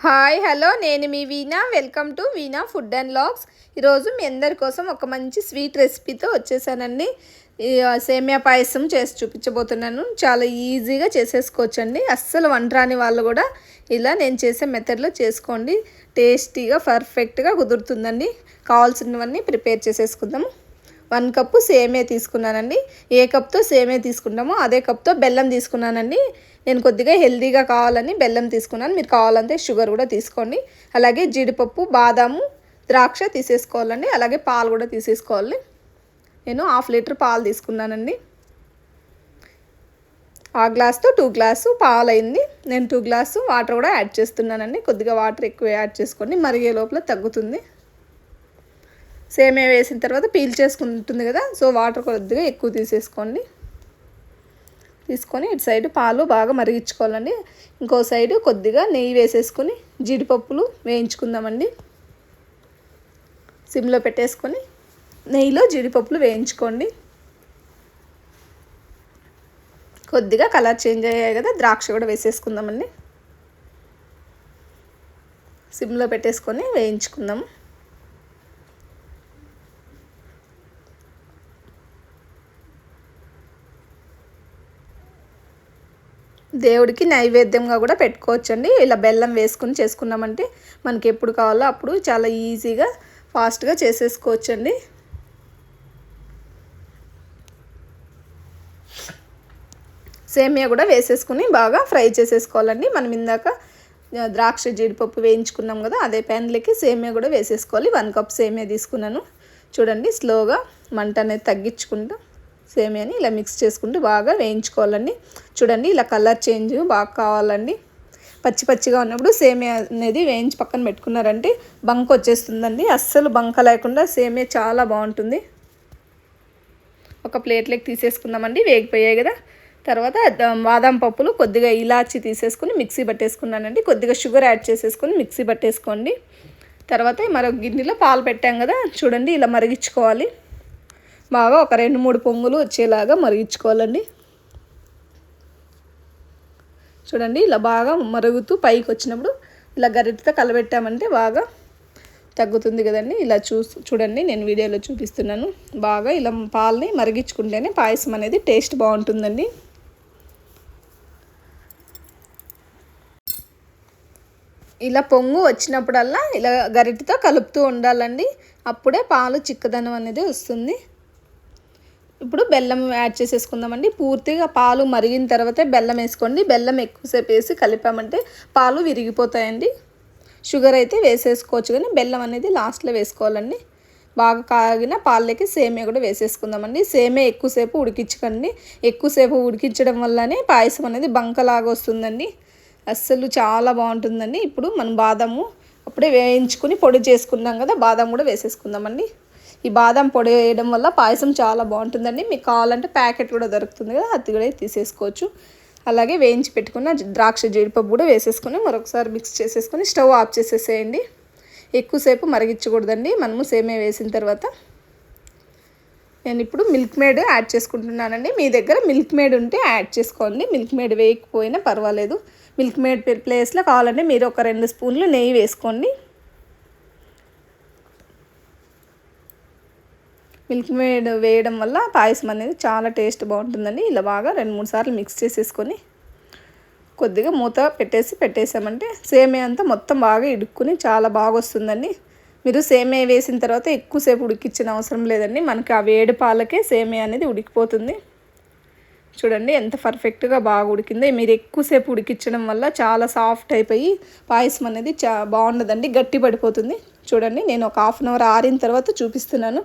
Hi hello నేను మీ Veena. Welcome to Veena food and vlogs. ఈరోజు మీ అందరి కోసం ఒక మంచి స్వీట్ రెసిపీతో వచ్చేసానండి. సేమియా పాయసం చేసి చూపించబోతున్నాను. చాలా ఈజీగా చేసేసుకోవచ్చండి. అస్సలు వంట రాని వాళ్ళు కూడా ఇలా నేను చేసే మెథడ్లో చేసుకోండి. టేస్టీగా పర్ఫెక్ట్గా కుదురుతుందండి. కావాల్సినవన్నీ ప్రిపేర్ చేసేసుకుందాము. 1 కప్పు సేమియా తీసుకున్నానండి. ఏ కప్తో సేమియా తీసుకుంటామో అదే కప్తో బెల్లం తీసుకున్నానండి. నేను కొద్దిగా హెల్తీగా కావాలని బెల్లం తీసుకున్నాను. మీరు కావాలంటే షుగర్ కూడా తీసుకోండి. అలాగే జీడిపప్పు, బాదాము, ద్రాక్ష తీసేసుకోవాలండి. అలాగే పాలు కూడా తీసేసుకోవాలి. నేను 1/2 లీటర్ పాలు తీసుకున్నానండి. ఆ గ్లాస్తో 2 గ్లాసు పాలు అయింది. నేను 2 గ్లాసు వాటర్ కూడా యాడ్ చేస్తున్నానండి. కొద్దిగా వాటర్ ఎక్కువ యాడ్ చేసుకోండి, మరిగే లోపల తగ్గుతుంది. సేమియా వేసిన తర్వాత పీల్ చేసుకుంటుంది కదా, సో వాటర్ కొద్దిగా ఎక్కువ తీసేసుకోండి. తీసుకొని ఇటు సైడ్ పాలు బాగా మరిగించుకోవాలండి. ఇంకో సైడు కొద్దిగా నెయ్యి వేసేసుకొని జీడిపప్పులు వేయించుకుందామండి. సిమ్లో పెట్టేసుకొని నెయ్యిలో జీడిపప్పులు వేయించుకోండి. కొద్దిగా కలర్ చేంజ్ అయ్యాయి కదా, ద్రాక్ష కూడా వేసేసుకుందామండి. సిమ్లో పెట్టేసుకొని వేయించుకుందాము. దేవుడికి నైవేద్యంగా కూడా పెట్టుకోవచ్చండి. ఇలా బెల్లం వేసుకుని చేసుకున్నామంటే మనకి ఎప్పుడు కావాలో అప్పుడు చాలా ఈజీగా ఫాస్ట్గా చేసేసుకోవచ్చండి. సేమియా కూడా వేసేసుకుని బాగా ఫ్రై చేసేసుకోవాలండి. మనం ఇందాక ద్రాక్ష జీడిపప్పు వేయించుకున్నాం కదా, అదే ప్యాన్లోకి సేమియా కూడా వేసేసుకోవాలి. 1 కప్ సేమియా తీసుకున్నాను. చూడండి, స్లోగా మంట అనేది తగ్గించుకుంటూ సేమియాని ఇలా మిక్స్ చేసుకుంటూ బాగా వేయించుకోవాలండి. చూడండి, ఇలా కలర్ చేంజ్ బాగా కావాలండి. పచ్చి పచ్చిగా ఉన్నప్పుడు సేమియా అనేది వేయించి పక్కన పెట్టుకున్నారంటే బంక వచ్చేస్తుందండి. అస్సలు బంక లేకుండా సేమియా చాలా బాగుంటుంది. ఒక ప్లేట్లోకి తీసేసుకుందామండి. వేగిపోయాయి కదా. తర్వాత బాదం పప్పులు, కొద్దిగా ఇలాచి తీసేసుకుని మిక్సీ పట్టేసుకున్నానండి. కొద్దిగా షుగర్ యాడ్ చేసేసుకొని మిక్సీ పట్టేసుకోండి. తర్వాత మరొక గిన్నెలో పాలు పెట్టాం కదా, చూడండి ఇలా మరిగించుకోవాలి. బాగా ఒక 2-3 పొంగులు వచ్చేలాగా మరిగించుకోవాలండి. చూడండి, ఇలా బాగా మరుగుతూ పైకి వచ్చినప్పుడు ఇలా గరిటెతో కలబెట్టామంటే బాగా తగ్గుతుంది కదండి. ఇలా చూడండి, నేను వీడియోలో చూపిస్తున్నాను. బాగా ఇలా పాలని మరిగించుకుంటేనే పాయసం అనేది టేస్ట్ బాగుంటుందండి. ఇలా పొంగు వచ్చినప్పుడల్లా ఇలా గరిటెతో కలుపుతూ ఉండాలండి. అప్పుడే పాలు చిక్కదనం అనేది వస్తుంది. ఇప్పుడు బెల్లం యాడ్ చేసేసుకుందామండి. పూర్తిగా పాలు మరిగిన తర్వాతే బెల్లం వేసుకోండి. బెల్లం ఎక్కువసేపు వేసి కలిపామంటే పాలు విరిగిపోతాయండి. షుగర్ అయితే వేసేసుకోవచ్చు, కానీ బెల్లం అనేది లాస్ట్లో వేసుకోవాలండి. బాగా కాగిన పాలకి సేమియా కూడా వేసేసుకుందామండి. సేమియా ఎక్కువసేపు ఉడికించకండి. ఎక్కువసేపు ఉడికించడం వల్లనే పాయసం అనేది బంకలాగా వస్తుందండి. అస్సలు చాలా బాగుంటుందండి. ఇప్పుడు మనం బాదాము అప్పుడే వేయించుకుని పొడి చేసుకున్నాం కదా, బాదం కూడా వేసేసుకుందామండి. ఈ బాదం పొడి వేయడం వల్ల పాయసం చాలా బాగుంటుందండి. మీకు కావాలంటే ప్యాకెట్ కూడా దొరుకుతుంది కదా, అది కూడా తీసేసుకోవచ్చు. అలాగే వేయించి పెట్టుకున్న ద్రాక్ష జీడిపప్పు కూడా వేసేసుకొని మరొకసారి మిక్స్ చేసేసుకొని స్టవ్ ఆఫ్ చేసేసేయండి. ఎక్కువసేపు మరిగించకూడదండి మనము సేమియా వేసిన తర్వాత. నేను ఇప్పుడు మిల్క్ మేడ్ యాడ్ చేసుకుంటున్నానండి. మీ దగ్గర మిల్క్ మేడ్ ఉంటే యాడ్ చేసుకోండి. మిల్క్ మేడ్ వేయకపోయినా పర్వాలేదు. మిల్క్ మేడ్ ప్లేస్లో కావాలంటే మీరు ఒక 2 స్పూన్లు నెయ్యి వేసుకోండి. మిల్క్ మేడ్ వేయడం వల్ల పాయసం అనేది చాలా టేస్ట్ బాగుంటుందండి. ఇలా బాగా 2-3 సార్లు మిక్స్ చేసేసుకొని కొద్దిగా మూత పెట్టేసామంటే సేమియా అంతా మొత్తం బాగా ఇడుక్కుని చాలా బాగా వస్తుందండి. మీరు సేమియా వేసిన తర్వాత ఎక్కువసేపు ఉడికించిన అవసరం లేదండి. మనకి ఆ వేడి పాలకే సేమియా అనేది ఉడికిపోతుంది. చూడండి ఎంత పర్ఫెక్ట్గా బాగా ఉడికిందో. మీరు ఎక్కువసేపు ఉడికించడం వల్ల చాలా సాఫ్ట్ అయిపోయి పాయసం అనేది బాగుండదండి, గట్టి పడిపోతుంది. చూడండి, నేను ఒక 1/2 అవర్ ఆరిన తర్వాత చూపిస్తున్నాను.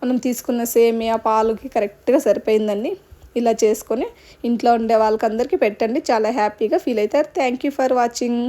మనం తీసుకున్న సేమియా పాలుకి కరెక్ట్గా సరిపోయిందండి. ఇలా చేసుకొని ఇంట్లో ఉండే వాళ్ళకందరికీ పెట్టండి. చాలా హ్యాపీగా ఫీల్ అవుతారు. Thank you for watching.